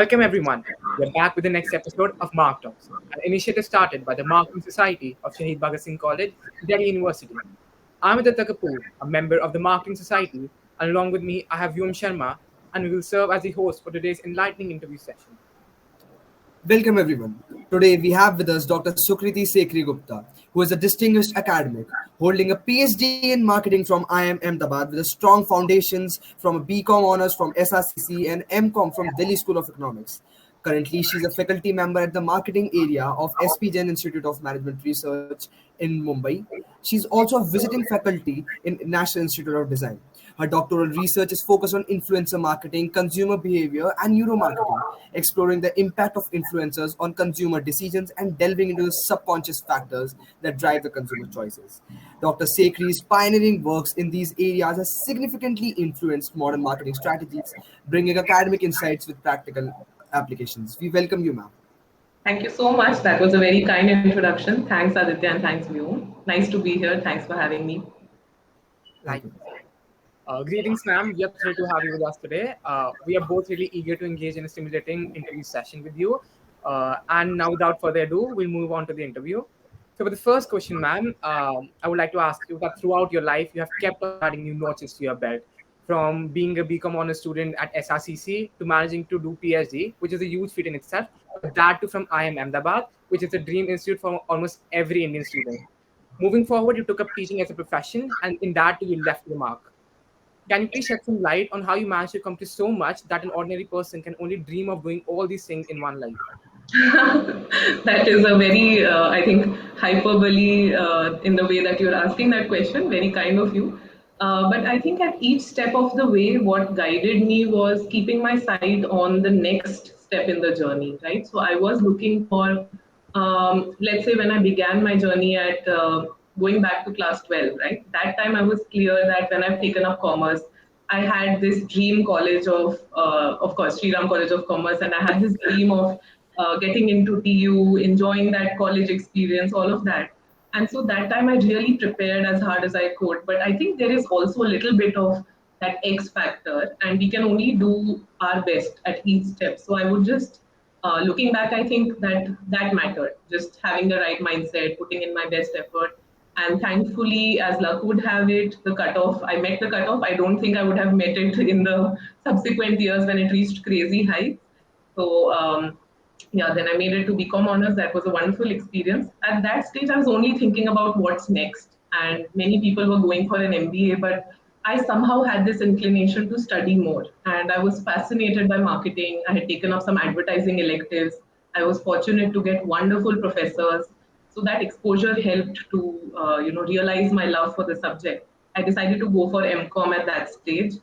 Welcome everyone. We're back with the next episode of Marktalks, an initiative started by the Marketing Society of Shaheed Bhagat Singh College, Delhi University. I'm Aditya Kapoor, a member of the Marketing Society, and along with me I have Vyom Sharma, and we will serve as the host for today's enlightening interview session. Welcome everyone. Today we have with us Dr. Sukriti Sekhri Gupta, who is a distinguished academic, holding a PhD in marketing from IIM Ahmedabad with a strong foundations from a BCom honors from SRCC and MCom from Delhi School of Economics. Currently, she is a faculty member at the marketing area of SP Jain Institute of Management Research in Mumbai. She is also a visiting faculty in National Institute of Design. Her doctoral research is focused on influencer marketing, consumer behavior, and neuromarketing, exploring the impact of influencers on consumer decisions and delving into the subconscious factors that drive the consumer choices. Dr. Sekhri's pioneering works in these areas has significantly influenced modern marketing strategies, bringing academic insights with practical applications. We welcome you, ma'am. Thank you so much. That was a very kind introduction. Thanks, Aditya, and thanks, Vyo. Nice to be here. Thanks for having me. Like, greetings, ma'am. We are thrilled to have you with us today. We are both really eager to engage in a stimulating interview session with you. And now, without further ado, we'll move on to the interview. So, for the first question, ma'am, I would like to ask you that throughout your life, you have kept on adding new notches to your belt. From being a BCom honors student at SRCC to managing to do PhD, which is a huge feat in itself, but that too from IIM Ahmedabad, which is a dream institute for almost every Indian student. Moving forward, you took up teaching as a profession, and in that too, you left your mark. Can you please shed some light on how you managed to accomplish so much that an ordinary person can only dream of doing all these things in one life? That is a very, I think, hyperbole in the way that you're asking that question. Very kind of you. But I think at each step of the way, what guided me was keeping my sight on the next step in the journey, right? So I was looking for, let's say, when I began my journey at going back to class 12, right? That time I was clear that when I've taken up commerce, I had this dream college of course, Sri Ram College of Commerce, and I had this dream of getting into TU, enjoying that college experience, all of that. And so that time I really prepared as hard as I could. But I think there is also a little bit of that X factor, and we can only do our best at each step. So I would just, looking back, I think that mattered. Just having the right mindset, putting in my best effort. And thankfully, as luck would have it, I met the cutoff. I don't think I would have met it in the subsequent years when it reached crazy heights. So yeah, then I made it to BCom honors. That was a wonderful experience. At that stage, I was only thinking about what's next. And many people were going for an MBA, but I somehow had this inclination to study more. And I was fascinated by marketing. I had taken up some advertising electives. I was fortunate to get wonderful professors. So that exposure helped to realize my love for the subject. I decided to go for MCom at that stage.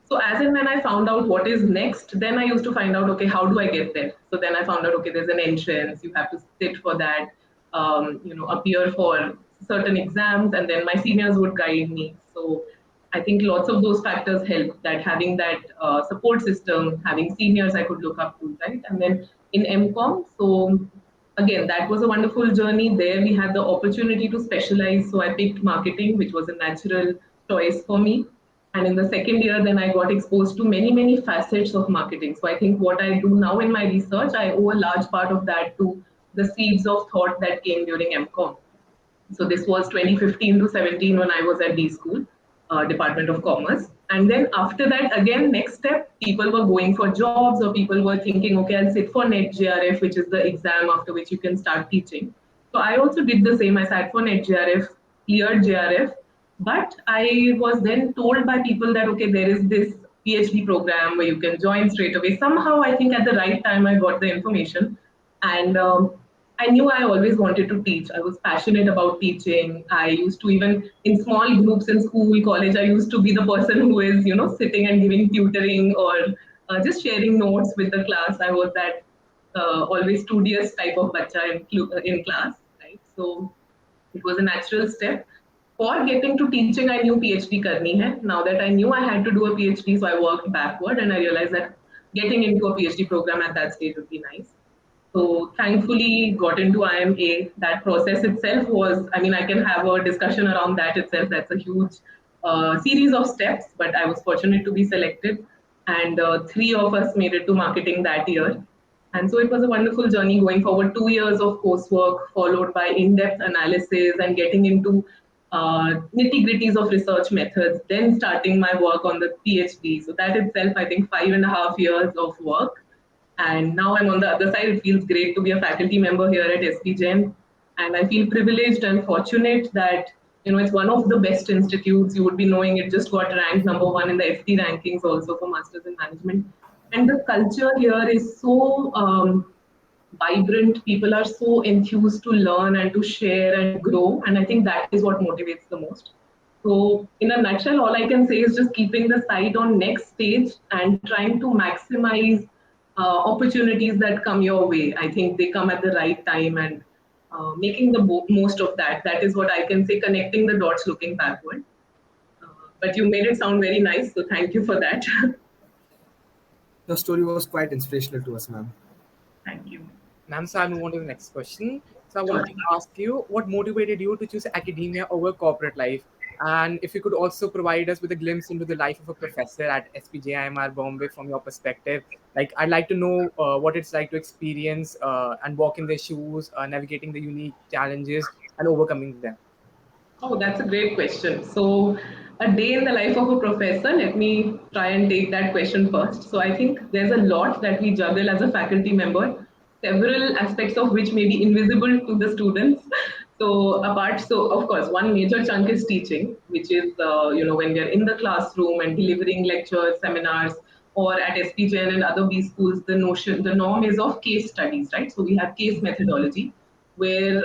So as and when I found out what is next, then I used to find out, okay, how do I get there? So then I found out, okay, there's an entrance, you have to sit for that, appear for certain exams, and then my seniors would guide me. So I think lots of those factors help, that having that support system, having seniors I could look up to, right? And then in MCom, so again, that was a wonderful journey. There we had the opportunity to specialize. So I picked marketing, which was a natural choice for me. And in the second year, then I got exposed to many, many facets of marketing. So I think what I do now in my research, I owe a large part of that to the seeds of thought that came during MCom. So this was 2015 to 17 when I was at D School, Department of Commerce. And then after that, again, next step, people were going for jobs, or people were thinking, okay, I'll sit for NET GRF, which is the exam after which you can start teaching. So I also did the same. I sat for NET GRF, cleared GRF. But I was then told by people that, okay, there is this PhD program where you can join straight away. Somehow, I think at the right time, I got the information. And I knew I always wanted to teach. I was passionate about teaching. I used to, even in small groups in school, college, I used to be the person who is, sitting and giving tutoring or just sharing notes with the class. I was that always studious type of bacha in class, right? So it was a natural step. For getting to teaching, I knew PhD karni hai. Now that I knew I had to do a PhD, so I worked backward, and I realized that getting into a PhD program at that stage would be nice. So thankfully got into IMA. That process itself was, I can have a discussion around that itself. That's a huge series of steps, but I was fortunate to be selected. and three of us made it to marketing that year. And so it was a wonderful journey going forward, 2 years of coursework followed by in-depth analysis and getting into nitty-gritties of research methods, then starting my work on the PhD. So that itself, I think 5.5 years of work. And now I'm on the other side. It feels great to be a faculty member here at SPGen. And I feel privileged and fortunate that it's one of the best institutes. You would be knowing it just got ranked #1 in the FT rankings also for Masters in Management. And the culture here is so vibrant. People are so enthused to learn and to share and grow. And I think that is what motivates the most. So, in a nutshell, all I can say is just keeping the sight on next stage and trying to maximize opportunities that come your way. I think they come at the right time and making the most of that. That is what I can say, connecting the dots looking backward. Uh, but you made it sound very nice, so thank you for that. Your story was quite inspirational to us, ma'am. Thank you. Ma'am, so I'll move on to the next question. So I wanted Sure. to ask you, what motivated you to choose academia over corporate life? And if you could also provide us with a glimpse into the life of a professor at SPJIMR Bombay from your perspective. Like, I'd like to know what it's like to experience and walk in their shoes, navigating the unique challenges and overcoming them. Oh, that's a great question. So, a day in the life of a professor, let me try and take that question first. So, I think there's a lot that we juggle as a faculty member, several aspects of which may be invisible to the students. So, of course, one major chunk is teaching, which is, when we are in the classroom and delivering lectures, seminars, or at SPGen and other B schools, the norm is of case studies, right? So, we have case methodology where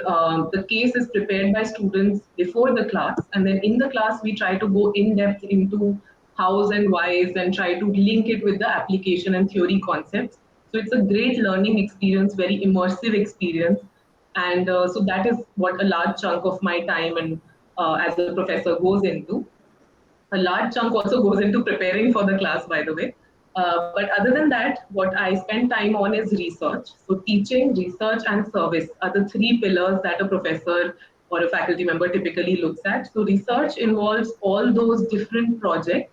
the case is prepared by students before the class, and then in the class we try to go in depth into hows and whys and try to link it with the application and theory concepts. So it's a great learning experience, very immersive experience, and so that is what a large chunk of my time and as a professor goes into. A large chunk also goes into preparing for the class, by the way. But other than that, what I spend time on is research. So teaching, research, and service are the three pillars that a professor or a faculty member typically looks at. So research involves all those different projects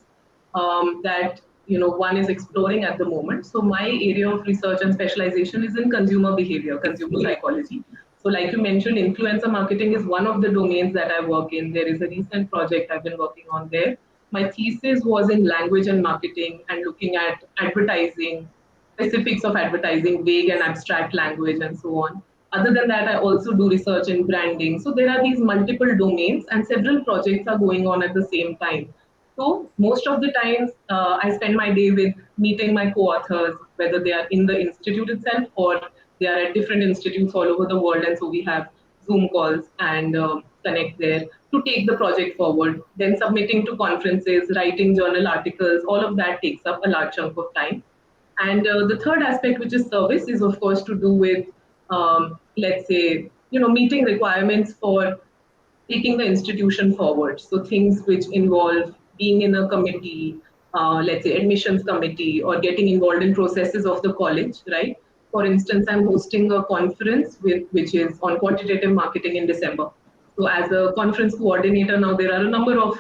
that one is exploring at the moment. So my area of research and specialization is in consumer behavior, consumer psychology. So like you mentioned, influencer marketing is one of the domains that I work in. There is a recent project I've been working on there. My thesis was in language and marketing and looking at advertising, specifics of advertising, vague and abstract language, and so on. Other than that, I also do research in branding. So there are these multiple domains, and several projects are going on at the same time. So most of the times, I spend my day with meeting my co-authors, whether they are in the institute itself or they are at different institutes all over the world, and so we have Zoom calls and connect there to take the project forward. Then submitting to conferences, writing journal articles, all of that takes up a large chunk of time. And the third aspect, which is service, is of course to do with, let's say, meeting requirements for taking the institution forward. So things which involve being in a committee, let's say admissions committee, or getting involved in processes of the college, right? For instance, I'm hosting a conference which is on quantitative marketing in December. So as a conference coordinator now, there are a number of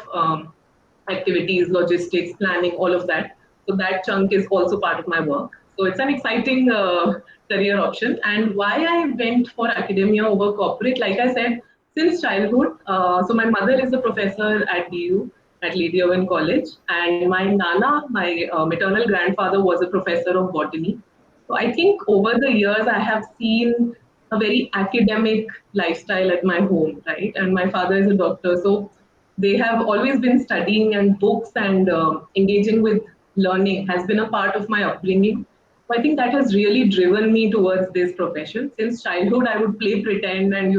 activities, logistics, planning, all of that. So that chunk is also part of my work. So it's an exciting career option. And why I went for academia over corporate, like I said, since childhood. So my mother is a professor at DU, at Lady Owen College, and my nana, my maternal grandfather, was a professor of botany. So I think over the years I have seen a very academic lifestyle at my home, right? And my father is a doctor, so they have always been studying, and books and engaging with learning has been a part of my upbringing. So I think that has really driven me towards this profession. Since childhood, I would play pretend and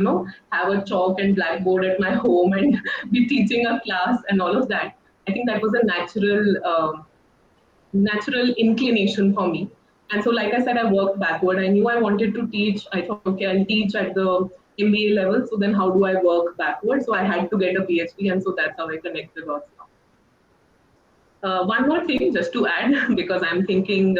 have a chalk and blackboard at my home and be teaching a class and all of that. I think that was a natural inclination for me. And so, like I said, I worked backward. I knew I wanted to teach. I thought, okay, I'll teach at the MBA level. So then, how do I work backward? So I had to get a PhD, and so that's how I connect the dots now. One more thing, just to add, because I'm thinking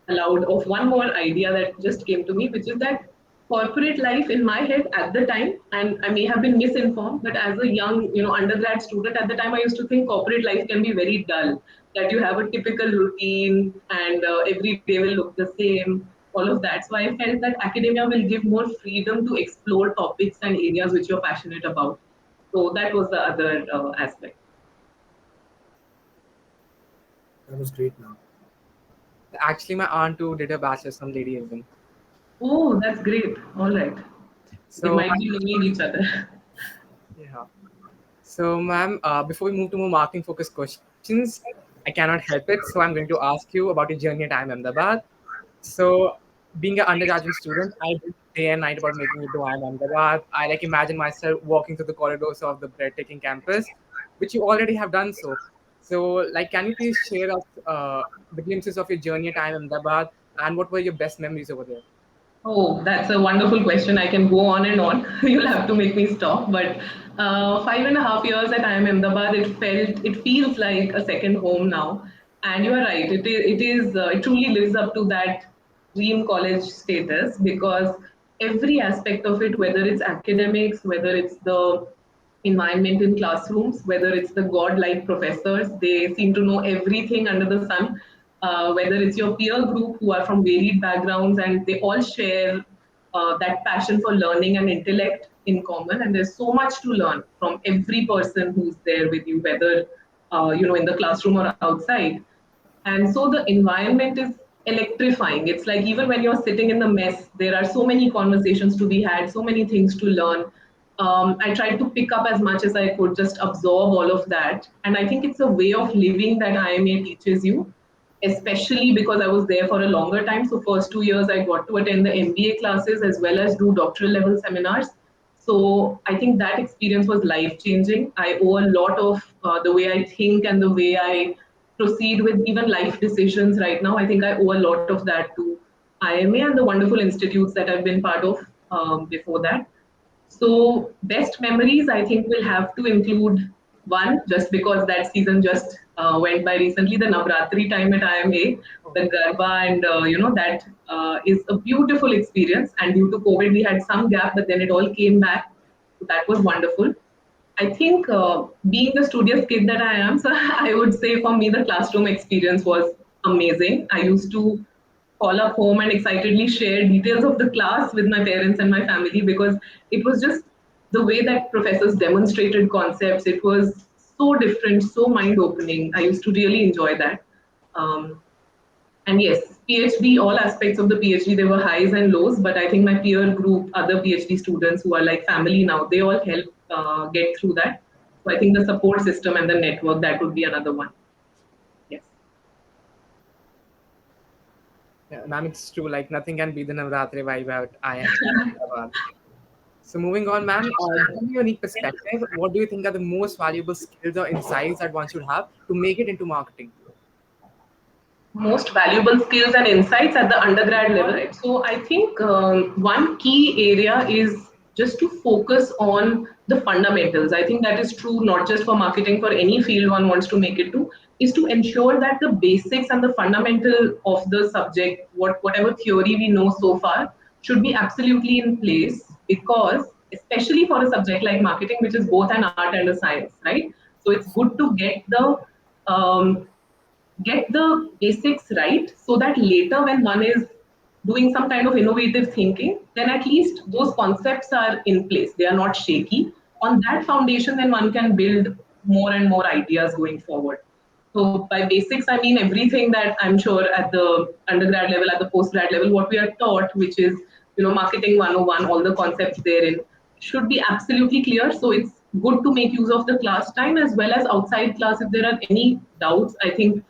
aloud of one more idea that just came to me, which is that corporate life in my head at the time, and I may have been misinformed, but as a young, undergrad student at the time, I used to think corporate life can be very dull. that you have a typical routine and every day will look the same, all of that. So I felt that academia will give more freedom to explore topics and areas which you're passionate about. So that was the other aspect. That was great, ma'am. Actually, my aunt too did a bachelor's from Lady. Oh, that's great. All right. We So, might be knowing each other. yeah. So, ma'am, before we move to more marketing focused questions, I cannot help it. So, I'm going to ask you about your journey at IIM Ahmedabad. So, being an undergraduate student, I dream day and night about making it to IIM Ahmedabad. I like imagine myself walking through the corridors of the breathtaking campus, which you already have done so. So, like, can you please share us the glimpses of your journey at IIM Ahmedabad and what were your best memories over there? Oh, that's a wonderful question. I can go on and on. You'll have to make me stop. But 5.5 years at IIM Ahmedabad, it feels like a second home now. And you are right. It truly lives up to that dream college status because every aspect of it, whether it's academics, whether it's the environment in classrooms, whether it's the god-like professors, they seem to know everything under the sun. Whether it's your peer group who are from varied backgrounds and they all share that passion for learning and intellect in common, and there's so much to learn from every person who's there with you, whether in the classroom or outside. And so the environment is electrifying. It's like even when you're sitting in the mess, there are so many conversations to be had, so many things to learn. I tried to pick up as much as I could, just absorb all of that. And I think it's a way of living that IMA teaches you, especially because I was there for a longer time. So first 2 years I got to attend the MBA classes as well as do doctoral level seminars. So I think that experience was life changing. I owe a lot of the way I think and the way I proceed with even life decisions right now. I think I owe a lot of that to IMA and the wonderful institutes that I've been part of before that. So best memories, I think, will have to include one, just because that season just went by recently, the Navratri time at IMA, the Garba, and that is a beautiful experience. And due to COVID, we had some gap, but then it all came back. So that was wonderful. I think being the studious kid that I am, so I would say for me the classroom experience was amazing. I used to call up home and excitedly share details of the class with my parents and my family because it was just the way that professors demonstrated concepts. It was so different, so mind opening. I used to really enjoy that. Um, and yes, PhD, all aspects of the PhD, there were highs and lows, but I think my peer group, other PhD students who are like family now, they all help get through that. So I think the support system and the network, that would be another one. Yes. Yeah, ma'am, it's true. Like nothing can beat the Navratri vibe out. I am. Ahmedabad. So moving on, ma'am, from your unique perspective, what do you think are the most valuable skills or insights that one should have to make it into marketing? Most valuable skills and insights at the undergrad level, right? So I think one key area is just to focus on the fundamentals. I think that is true not just for marketing, for any field one wants to make it to, is to ensure that the basics and the fundamental of the subject, whatever theory we know so far, should be absolutely in place, because especially for a subject like marketing, which is both an art and a science, right? So it's good to um, get the basics right so that later when one is doing some kind of innovative thinking, then at least those concepts are in place, they are not shaky. On that foundation then one can build more and more ideas going forward. So by basics I mean everything that I'm sure at the undergrad level, at the postgrad level, what we are taught, which is marketing 101, all the concepts therein should be absolutely clear. So it's good to make use of the class time as well as outside class. If there are any doubts, I think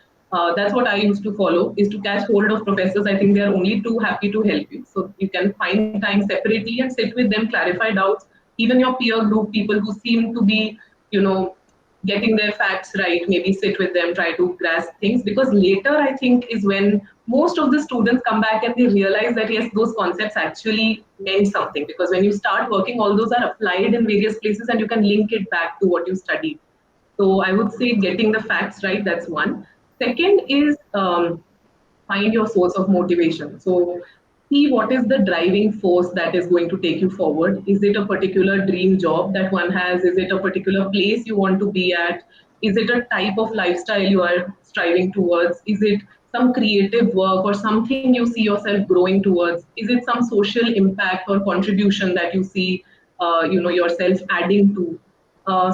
that's what I used to follow, is to catch hold of professors. I think they are only too happy to help you. So you can find time separately and sit with them, clarify doubts. Even your peer group, people who seem to be, you know, getting their facts right, maybe sit with them, try to grasp things, because later I think is when most of the students come back and they realize that yes, those concepts actually meant something, because when you start working, all those are applied in various places and you can link it back to what you studied. So I would say getting the facts right, that's one. Second is find your source of motivation. So see what is the driving force that is going to take you forward. Is it a particular dream job that one has? Is it a particular place you want to be at? Is it a type of lifestyle you are striving towards? Is it some creative work or something you see yourself growing towards? Is it some social impact or contribution that you see, yourself adding to?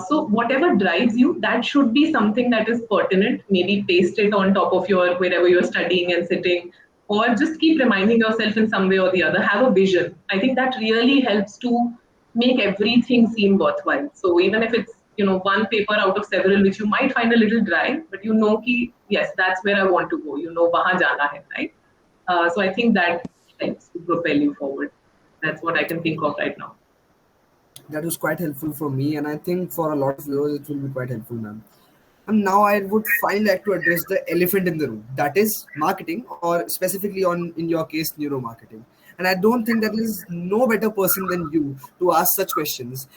So whatever drives you, that should be something that is pertinent. Maybe paste it on top of your wherever you're studying and sitting, or just keep reminding yourself in some way or the other. Have a vision. I think that really helps to make everything seem worthwhile. So even if it's one paper out of several, which you might find a little dry, but you know ki yes, that's where I want to go. You know, wahan jana hai, right? So I think that helps to propel you forward. That's what I can think of right now. That was quite helpful for me, and I think for a lot of viewers, it will be quite helpful, ma'am. And now I would find like to address the elephant in the room, that is marketing, or specifically on in your case, neuromarketing. And I don't think that is no better person than you to ask such questions.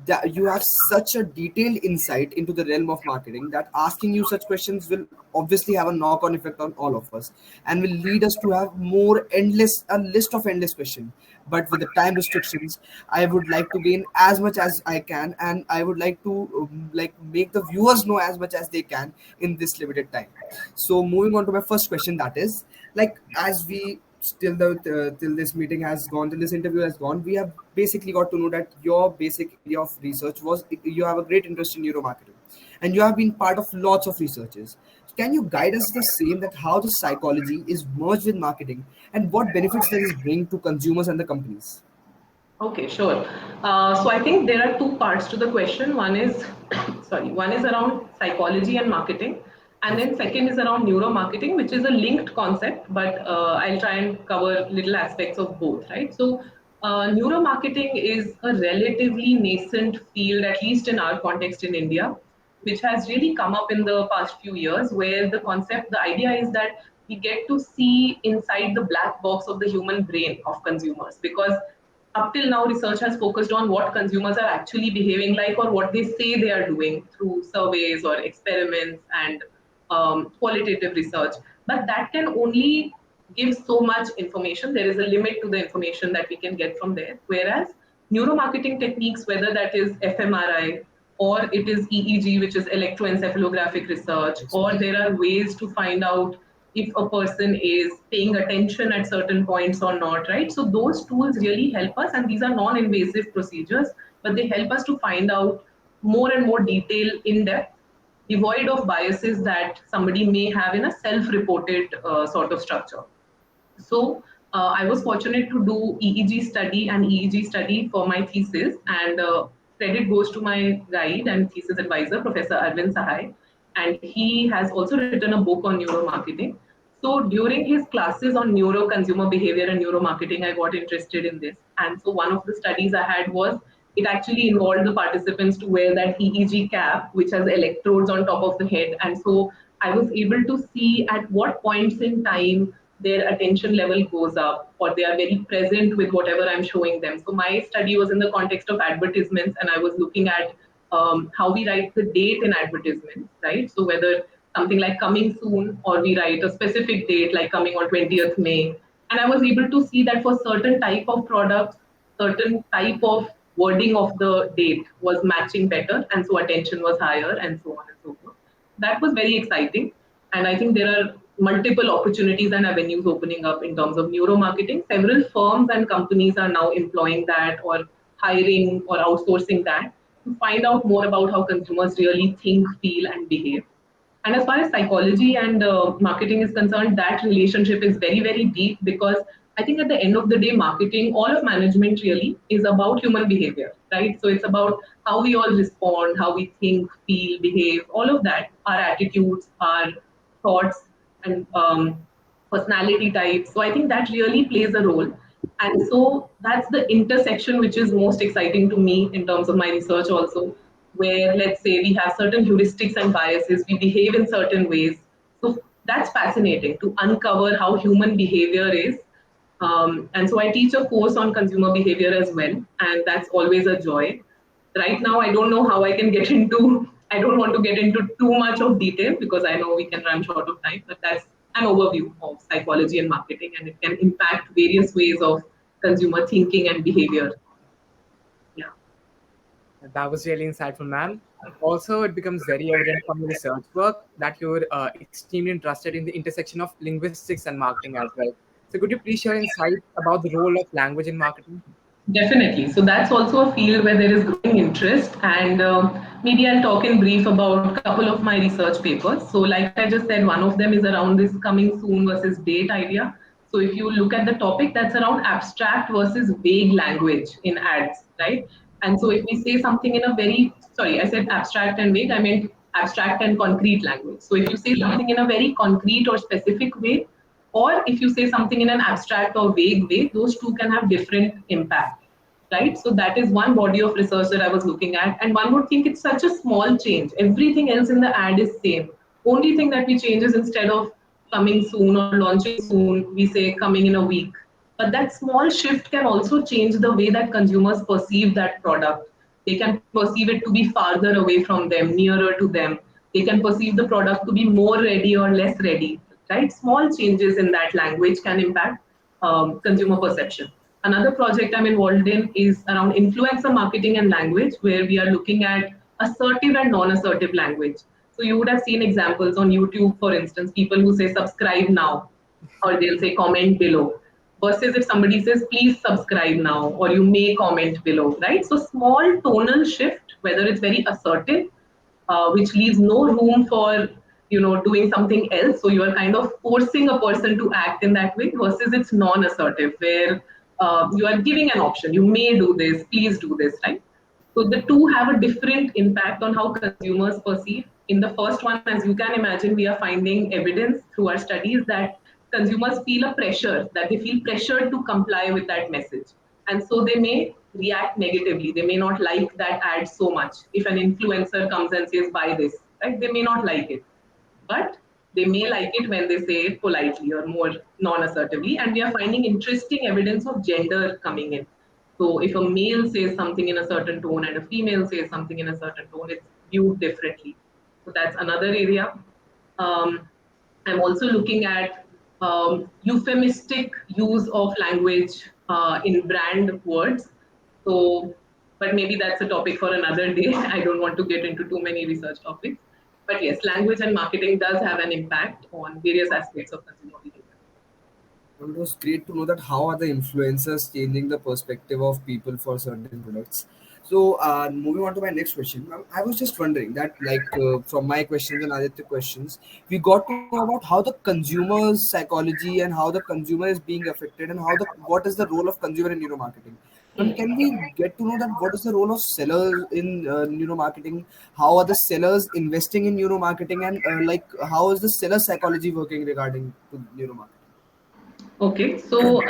That you have such a detailed insight into the realm of marketing that asking you such questions will obviously have a knock-on effect on all of us and will lead us to have more endless a list of endless questions. But with the time restrictions, I would like to gain as much as I can, and I would like to like make the viewers know as much as they can in this limited time. So moving on to my first question, that is like, as we till this meeting has gone, till this interview has gone, we have basically got to know that your basic area of research was you have a great interest in neuromarketing, and you have been part of lots of researches. Can you guide us the same, that how the psychology is merged with marketing and what benefits does it bring to consumers and the companies? Okay, sure. So I think there are two parts to the question. One is, sorry, one is around psychology and marketing, and Yes. then second is around neuromarketing, which is a linked concept, but I'll try and cover little aspects of both, right? So neuromarketing is a relatively nascent field, at least in our context in India, which has really come up in the past few years, where the idea is that we get to see inside the black box of the human brain of consumers, because up till now research has focused on what consumers are actually behaving like or what they say they are doing through surveys or experiments and qualitative research, but that can only give so much information. There is a limit to the information that we can get from there, whereas neuromarketing techniques, whether that is fMRI or it is EEG, which is electroencephalographic research, or there are ways to find out if a person is paying attention at certain points or not, right? So those tools really help us, and these are non-invasive procedures, but they help us to find out more and more detail in depth, devoid of biases that somebody may have in a self-reported sort of structure. So I was fortunate to do EEG study for my thesis, and credit goes to my guide and thesis advisor, Professor Arvind Sahai, and he has also written a book on neuromarketing. So during his classes on neuro-consumer behavior and neuromarketing, I got interested in this. And so one of the studies I had was, it actually involved the participants to wear that EEG cap, which has electrodes on top of the head. And so I was able to see at what points in time their attention level goes up, or they are very present with whatever I'm showing them. So my study was in the context of advertisements, and I was looking at how we write the date in advertisements, right? So whether something like coming soon, or we write a specific date like coming on 20th May. And I was able to see that for certain type of products, certain type of wording of the date was matching better, and so attention was higher, and so on and so forth. That was very exciting. And I think there are multiple opportunities and avenues opening up in terms of neuromarketing. Several firms and companies are now employing that or hiring or outsourcing that to find out more about how consumers really think, feel, and behave. And as far as psychology and marketing is concerned, that relationship is very, very deep, because I think at the end of the day, marketing, all of management really is about human behavior, right? So it's about how we all respond, how we think, feel, behave, all of that, our attitudes, our thoughts, and personality types. So I think that really plays a role. And so that's the intersection which is most exciting to me in terms of my research also, where let's say we have certain heuristics and biases, we behave in certain ways. So that's fascinating to uncover how human behavior is. And so I teach a course on consumer behavior as well, and that's always a joy. Right now, I don't know how I can get into, I don't want to get into too much of detail because I know we can run short of time, but that's an overview of psychology and marketing, and it can impact various ways of consumer thinking and behavior. Yeah. That was really insightful, ma'am. Also, it becomes very evident from your research work that you're extremely interested in the intersection of linguistics and marketing as well. So, could you please share insight about the role of language in marketing? Definitely. So that's also a field where there is growing interest, and maybe I'll talk in brief about a couple of my research papers. So, like I just said, one of them is around this coming soon versus date idea. So, if you look at the topic, that's around abstract versus vague language in ads, right? And so, if we say something in a very, sorry, I said abstract and vague, I meant abstract and concrete language. So, if you say something in a very concrete or specific way, or if you say something in an abstract or vague way, those two can have different impact, right? So that is one body of research that I was looking at, and one would think it's such a small change. Everything else in the ad is same. Only thing that we change is instead of coming soon or launching soon, we say coming in a week. But that small shift can also change the way that consumers perceive that product. They can perceive it to be farther away from them, nearer to them. They can perceive the product to be more ready or less ready, right? Small changes in that language can impact consumer perception. Another project I'm involved in is around influencer marketing and language, where we are looking at assertive and non assertive language. So you would have seen examples on YouTube, for instance, people who say subscribe now, or they'll say comment below, versus if somebody says please subscribe now or you may comment below, right? So small tonal shift, whether it's very assertive, which leaves no room for doing something else, so you are kind of forcing a person to act in that way, versus it's non-assertive, where you are giving an option, you may do this, please do this, right? So the two have a different impact on how consumers perceive. In the first one, as you can imagine, we are finding evidence through our studies that consumers feel a pressure, that they feel pressured to comply with that message. And so they may react negatively. They may not like that ad so much. If an influencer comes and says, buy this, right, they may not like it. But they may like it when they say it politely or more non assertively. And we are finding interesting evidence of gender coming in. So if a male says something in a certain tone and a female says something in a certain tone, it's viewed differently. So that's another area. Um, I'm also looking at euphemistic use of language in brand words. So, but maybe that's a topic for another day. I don't want to get into too many research topics. But yes, language and marketing does have an impact on various aspects of consumer behavior. Well, it was great to know that how are the influencers changing the perspective of people for certain products. So, moving on to my next question, I was just wondering that, like, from my questions and other questions, we got to know about how the consumer's psychology and how the consumer is being affected, and what is the role of consumer in neuromarketing. Can we get to know that what is the role of sellers in neuromarketing? How are the sellers investing in neuromarketing, and like how is the seller psychology working regarding to neuromarketing? Okay, so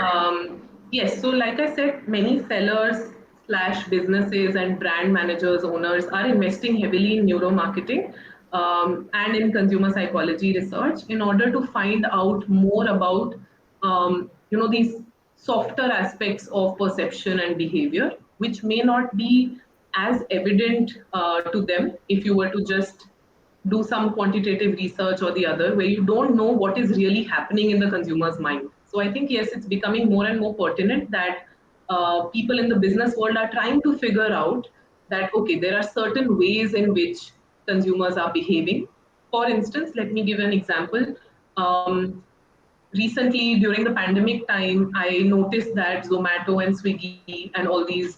yes, so like I said, many sellers slash businesses and brand managers, owners are investing heavily in neuromarketing and in consumer psychology research in order to find out more about these softer aspects of perception and behavior, which may not be as evident to them if you were to just do some quantitative research or the other, where you don't know what is really happening in the consumer's mind. So I think, yes, it's becoming more and more pertinent that people in the business world are trying to figure out that, okay, there are certain ways in which consumers are behaving. For instance, let me give an example. Recently, during the pandemic time, I noticed that Zomato and Swiggy and all these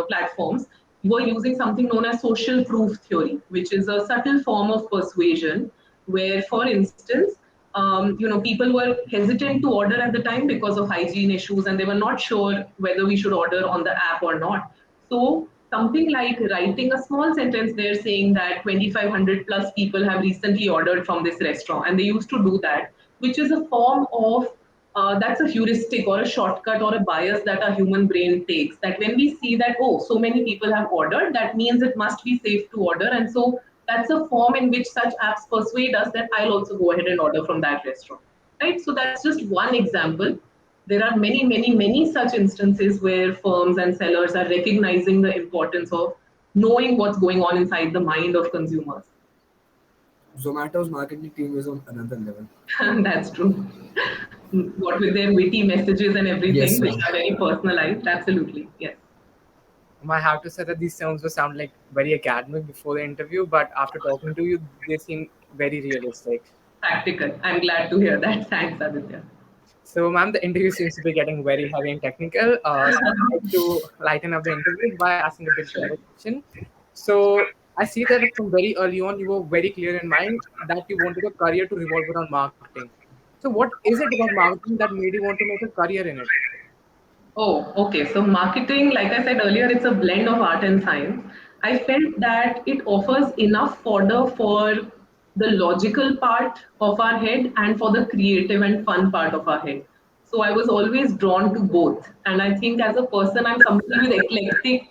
platforms were using something known as social proof theory, which is a subtle form of persuasion, where, for instance, people were hesitant to order at the time because of hygiene issues, and they were not sure whether we should order on the app or not. So something like writing a small sentence there saying that 2,500 plus people have recently ordered from this restaurant, and they used to do that, which is a form of that's a heuristic or a shortcut or a bias that our human brain takes. That when we see that, oh, so many people have ordered, that means it must be safe to order. And so that's a form in which such apps persuade us that I'll also go ahead and order from that restaurant. Right? So that's just one example. There are many, many, many such instances where firms and sellers are recognizing the importance of knowing what's going on inside the mind of consumers. Zomato's marketing team is on another level. That's true. What with their witty messages and Yes, everything, which sir. are very personalized. Absolutely. Yes. I have to say that these terms will sound like very academic before the interview, but after talking to you, they seem very realistic. Practical. I'm glad to hear that. Thanks, Aditya. So, ma'am, the interview seems to be getting very heavy and technical. So, I'd like to lighten up the interview by asking a bit Sure. broader question. So, I see that from very early on, you were very clear in mind that you wanted a career to revolve around marketing. So, what is it about marketing that made you want to make a career in it? Oh, okay. So marketing, like I said earlier, it's a blend of art and science. I felt that it offers enough fodder for the logical part of our head and for the creative and fun part of our head. So I was always drawn to both. And I think as a person, I'm somebody with eclectic,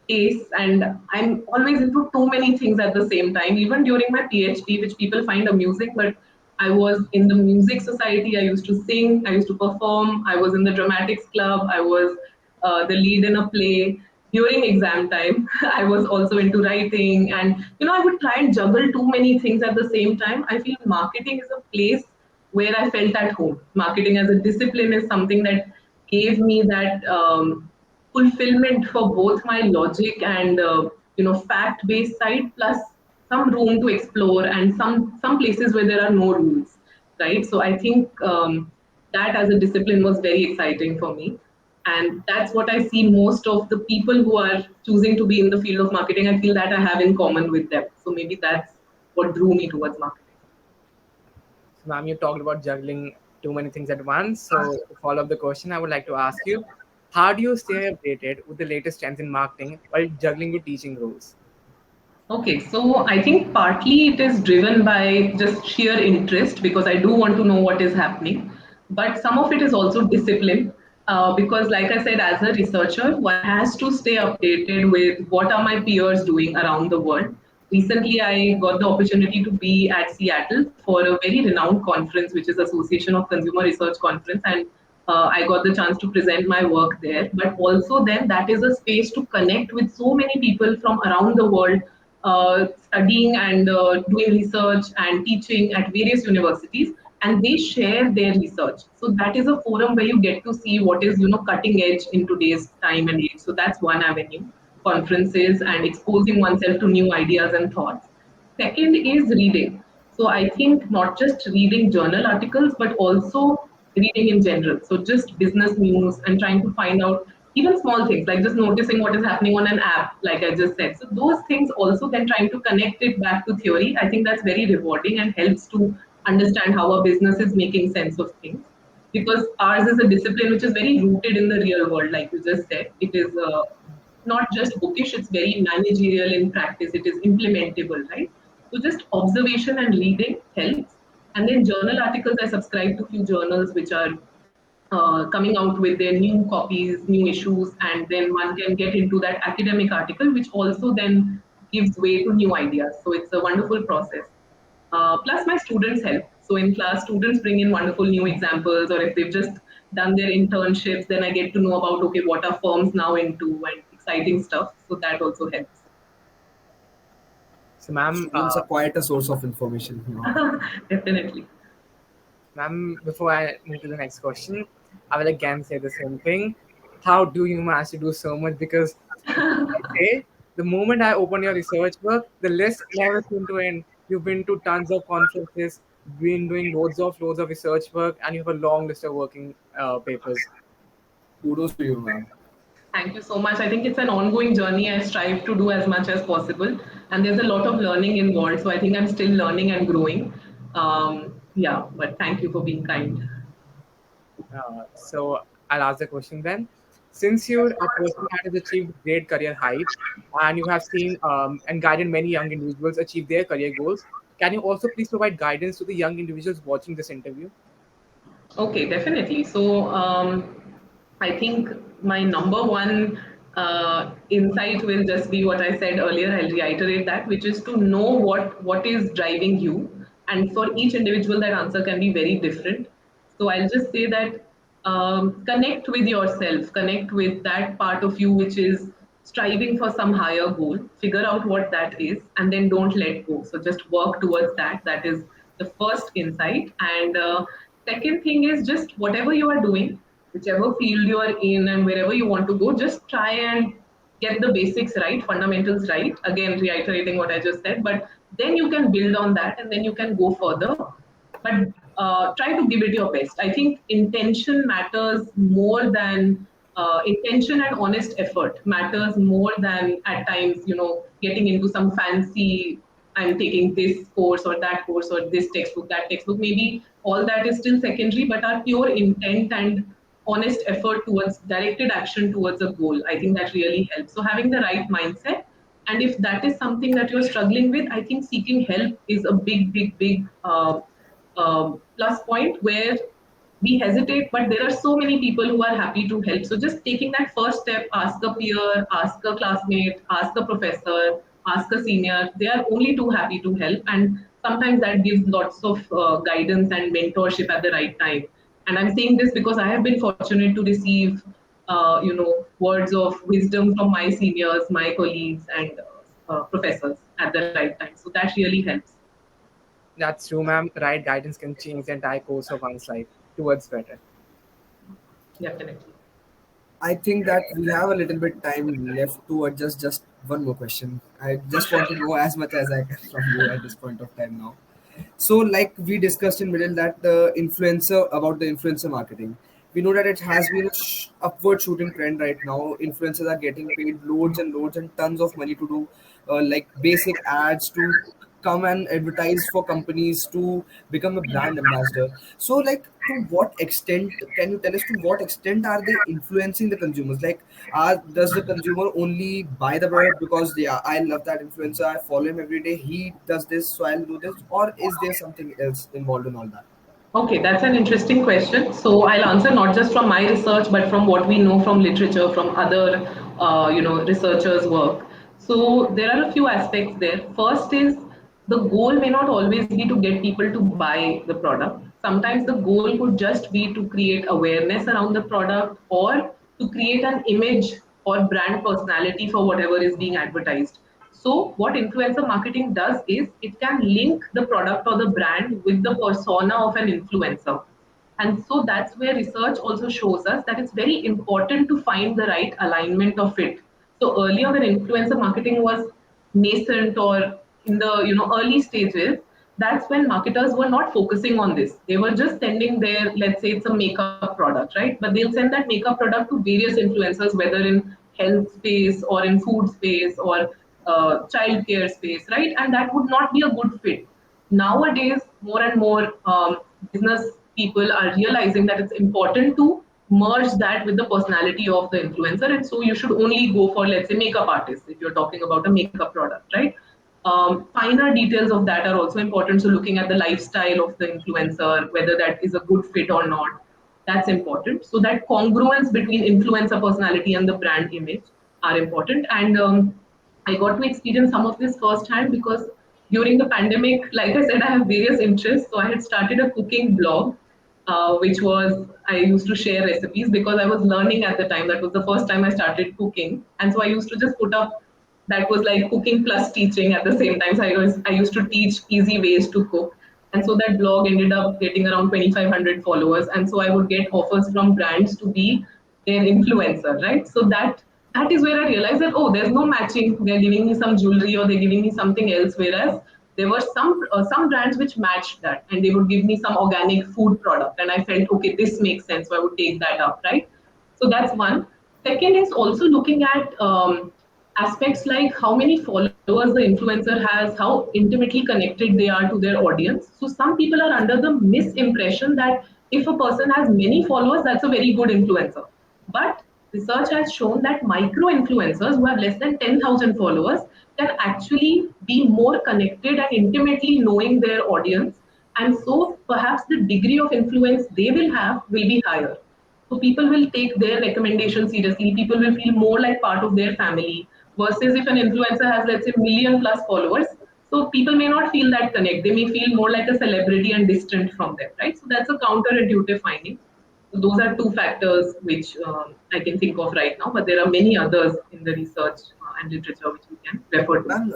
taste, and I'm always into too many things at the same time. Even during my PhD, which people find amusing, but I was in the music society. I used to sing. I used to perform. I was in the dramatics club. I was the lead in a play. During exam time, I was also into writing, and I would try and juggle too many things at the same time. I feel marketing is a place where I felt at home. Marketing as a discipline is something that gave me that fulfillment for both my logic and fact-based side, plus some room to explore and some places where there are no rules, right? So I think that as a discipline was very exciting for me, and that's what I see most of the people who are choosing to be in the field of marketing. I feel that I have in common with them. So maybe that's what drew me towards marketing. So, ma'am, you talked about juggling too many things at once. So, to follow up the question, I would like to ask you, how do you stay updated with the latest trends in marketing while juggling your teaching roles? Okay, so I think partly it is driven by just sheer interest because I do want to know what is happening. But some of it is also discipline because, like I said, as a researcher, one has to stay updated with what are my peers doing around the world. Recently, I got the opportunity to be at Seattle for a very renowned conference, which is Association of Consumer Research Conference, and I got the chance to present my work there. But also, then that is a space to connect with so many people from around the world, studying and doing research and teaching at various universities, and they share their research. So that is a forum where you get to see what is cutting edge in today's time and age. So that's one avenue: conferences and exposing oneself to new ideas and thoughts. Second is reading. So I think not just reading journal articles, but also reading in general. So just business news and trying to find out even small things like just noticing what is happening on an app, like I just said. So those things also, then trying to connect it back to theory. I think that's very rewarding and helps to understand how a business is making sense of things, because ours is a discipline which is very rooted in the real world, like you just said. It is not just bookish, it's very managerial in practice, it is implementable, right? So just observation and reading helps. And then journal articles, I subscribe to few journals which are coming out with their new copies, new issues, and then one can get into that academic article, which also then gives way to new ideas. So it's a wonderful process. Plus, my students help. So in class, students bring in wonderful new examples, or if they've just done their internships, then I get to know about okay, what are firms now into and exciting stuff. So that also helps. So, ma'am, Students are quite a source of information. Definitely. ma'am, before I move to the next question, I will again say the same thing. How do you manage to do so much? Because I say the moment I open your research work, the list never seems to end. You've been to tons of conferences, been doing loads of research work, and you have a long list of working papers. Kudos to you, ma'am. Thank you so much. I think it's an ongoing journey. I strive to do as much as possible, and there's a lot of learning involved. So I think I'm still learning and growing. Yeah, but thank you for being kind. So I'll ask the question then. Since your personal has achieved great career heights and you have seen and guided many young individuals achieve their career goals, can you also please provide guidance to the young individuals watching this interview? Okay, definitely. So I think my number one insight will just be what I said earlier. I'll reiterate that, which is to know what is driving you. And for each individual, that answer can be very different. So I'll just say that connect with yourself, connect with that part of you which is striving for some higher goal, figure out what that is, and then don't let go. So just work towards that. That is the first insight. And second thing is just whatever you are doing, whichever field you are in and wherever you want to go, just try and get the basics right, fundamentals right. Again, reiterating what I just said, but then you can build on that and then you can go further. But try to give it your best. I think intention matters more than intention and honest effort matters more than at times, getting into some fancy, I'm taking this course or that course or this textbook, that textbook. Maybe all that is still secondary, but our pure intent and honest effort towards directed action towards a goal, I think that really helps. So having the right mindset, and if that is something that you're struggling with, I think seeking help is a big plus point where we hesitate, but there are so many people who are happy to help. So just taking that first step, ask a peer, ask a classmate, ask a professor, ask a senior. They are only too happy to help, and sometimes that gives lots of guidance and mentorship at the right time. And I'm saying this because I have been fortunate to receive, words of wisdom from my seniors, my colleagues, and professors at the right time. So that really helps. That's true, ma'am. Right guidance can change the entire course of one's life towards better. Definitely. I think that we have a little bit time left to adjust just one more question. I just want to know as much as I can from you at this point of time now. So, like we discussed in middle that the influencer marketing, we know that it has been a upward shooting trend right now. Influencers are getting paid loads and loads and tons of money to do like basic ads to come and advertise for companies to become a brand ambassador. So, like, to what extent can you tell us to what extent are they influencing the consumers? Like, does the consumer only buy the product because yeah, I love that influencer, I follow him every day, he does this, so I'll do this, or is there something else involved in all that? Okay, that's an interesting question. So I'll answer not just from my research, but from what we know from literature, from other, researchers' work. So there are a few aspects there. First is the goal may not always be to get people to buy the product. Sometimes the goal could just be to create awareness around the product or to create an image or brand personality for whatever is being advertised. So, what influencer marketing does is it can link the product or the brand with the persona of an influencer. And so that's where research also shows us that it's very important to find the right alignment of it. So earlier when influencer marketing was nascent or in the early stages, that's when marketers were not focusing on this. They were just sending their, let's say it's a makeup product, right? But they'll send that makeup product to various influencers, whether in health space or in food space or childcare space, right? And that would not be a good fit. Nowadays, more and more business people are realizing that it's important to merge that with the personality of the influencer. And so you should only go for, let's say, makeup artists if you're talking about a makeup product, right? Finer details of that are also important. So looking at the lifestyle of the influencer, whether that is a good fit or not, that's important. So that congruence between influencer personality and the brand image are important. And I got to experience some of this firsthand because during the pandemic, like I said, I have various interests. So I had started a cooking blog, which was I used to share recipes because I was learning at the time. That was the first time I started cooking, and so I used to just put up. That was like cooking plus teaching at the same time. So I used to teach easy ways to cook, and so that blog ended up getting around 2,500 followers, and so I would get offers from brands to be their influencer, right? So that is where I realized that, oh, there's no matching. They're giving me some jewelry or they're giving me something else, whereas there were some brands which matched that, and they would give me some organic food product, and I felt okay, this makes sense, so I would take that up, right? So that's one. Second is also looking at aspects like how many followers the influencer has, how intimately connected they are to their audience. So some people are under the misimpression that if a person has many followers, that's a very good influencer. But research has shown that micro influencers who have less than 10,000 followers can actually be more connected and intimately knowing their audience. And so perhaps the degree of influence they will have will be higher. So people will take their recommendation seriously. People will feel more like part of their family versus if an influencer has, let's say, million plus followers. So people may not feel that connect. They may feel more like a celebrity and distant from them, right? So that's a counterintuitive finding. So those are two factors which I can think of right now, but there are many others in the research and literature which we can refer to. Man,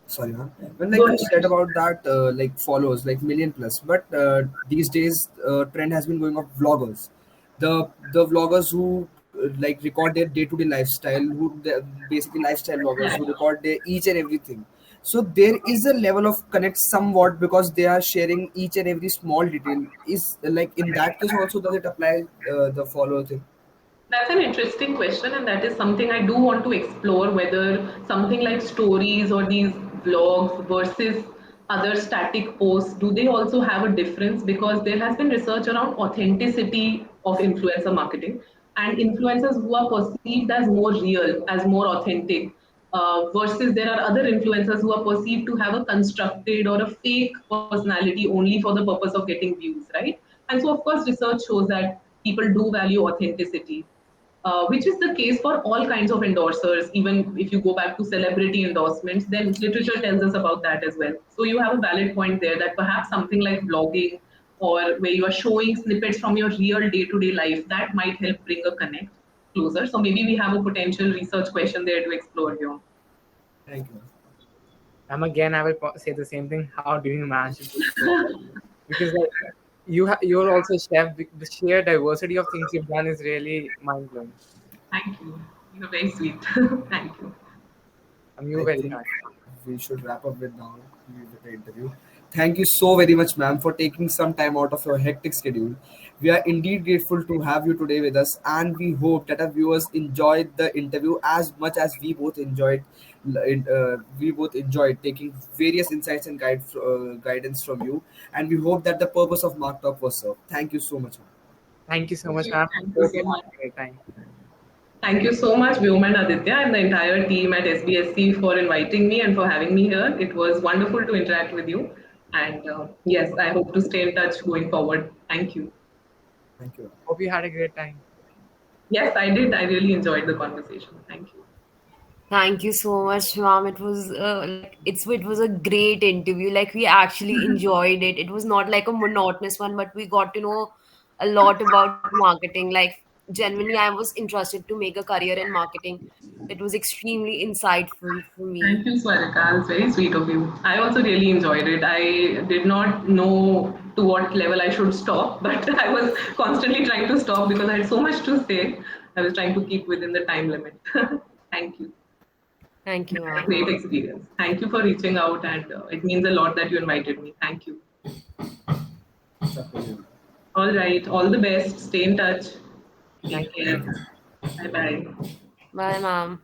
sorry, man. When Go like you ahead. said about that, like follows like million plus, but these days trend has been going of vloggers. the vloggers who like record their day-to-day lifestyle, basically lifestyle vloggers Yeah. who record their each and everything. So there is a level of connect somewhat because they are sharing each and every small detail. Is like in that case also does it apply the follower thing? That's an interesting question, and that is something I do want to explore whether something like stories or these vlogs versus other static posts, do they also have a difference? Because there has been research around authenticity of influencer marketing and influencers who are perceived as more real, as more authentic, versus there are other influencers who are perceived to have a constructed or a fake personality only for the purpose of getting views, right? And so, of course, research shows that people do value authenticity, which is the case for all kinds of endorsers. Even if you go back to celebrity endorsements, then literature tells us about that as well. So you have a valid point there that perhaps something like blogging or where you are showing snippets from your real day-to-day life, that might help bring a connect closer. So maybe we have a potential research question there to explore here. Thank you. Again, I will say the same thing. How do you manage to do so? Because like, you're also a chef. The sheer diversity of things you've done is really mind blowing. Thank you. You're very sweet. Thank you. You're I very think kind. we should wrap up with now with the interview. Thank you so very much, ma'am, for taking some time out of your hectic schedule. We are indeed grateful to have you today with us, and we hope that our viewers enjoyed the interview as much as we both enjoyed. We both enjoyed taking various insights and guidance from you, and we hope that the purpose of Mark Talk was served. Thank you so much, ma'am. Thank you so much, ma'am. Thank you Hope so you much. had a great time. Thank you so much, Vyom and Aditya, and the entire team at SBSC for inviting me and for having me here. It was wonderful to interact with you. And yes, I hope to stay in touch going forward. Thank you. Thank you. Hope you had a great time. Yes, I did. I really enjoyed the conversation. Thank you. Thank you so much, ma'am. It was it was a great interview. Like we actually enjoyed it. It was not like a monotonous one, but we got to know a lot about marketing. Like genuinely, I was interested to make a career in marketing. It was extremely insightful for me. Thank you, Swarika. It's very sweet of you. I also really enjoyed it. I did not know to what level I should stop, but I was constantly trying to stop because I had so much to say. I was trying to keep within the time limit. Thank you. Thank you, A ma'am. great experience. Thank you for reaching out, and it means a lot that you invited me. Thank you. It's a pleasure. All right. All the best. Stay in touch. Thank Take you. care. Thank you. Bye bye. Bye, ma'am.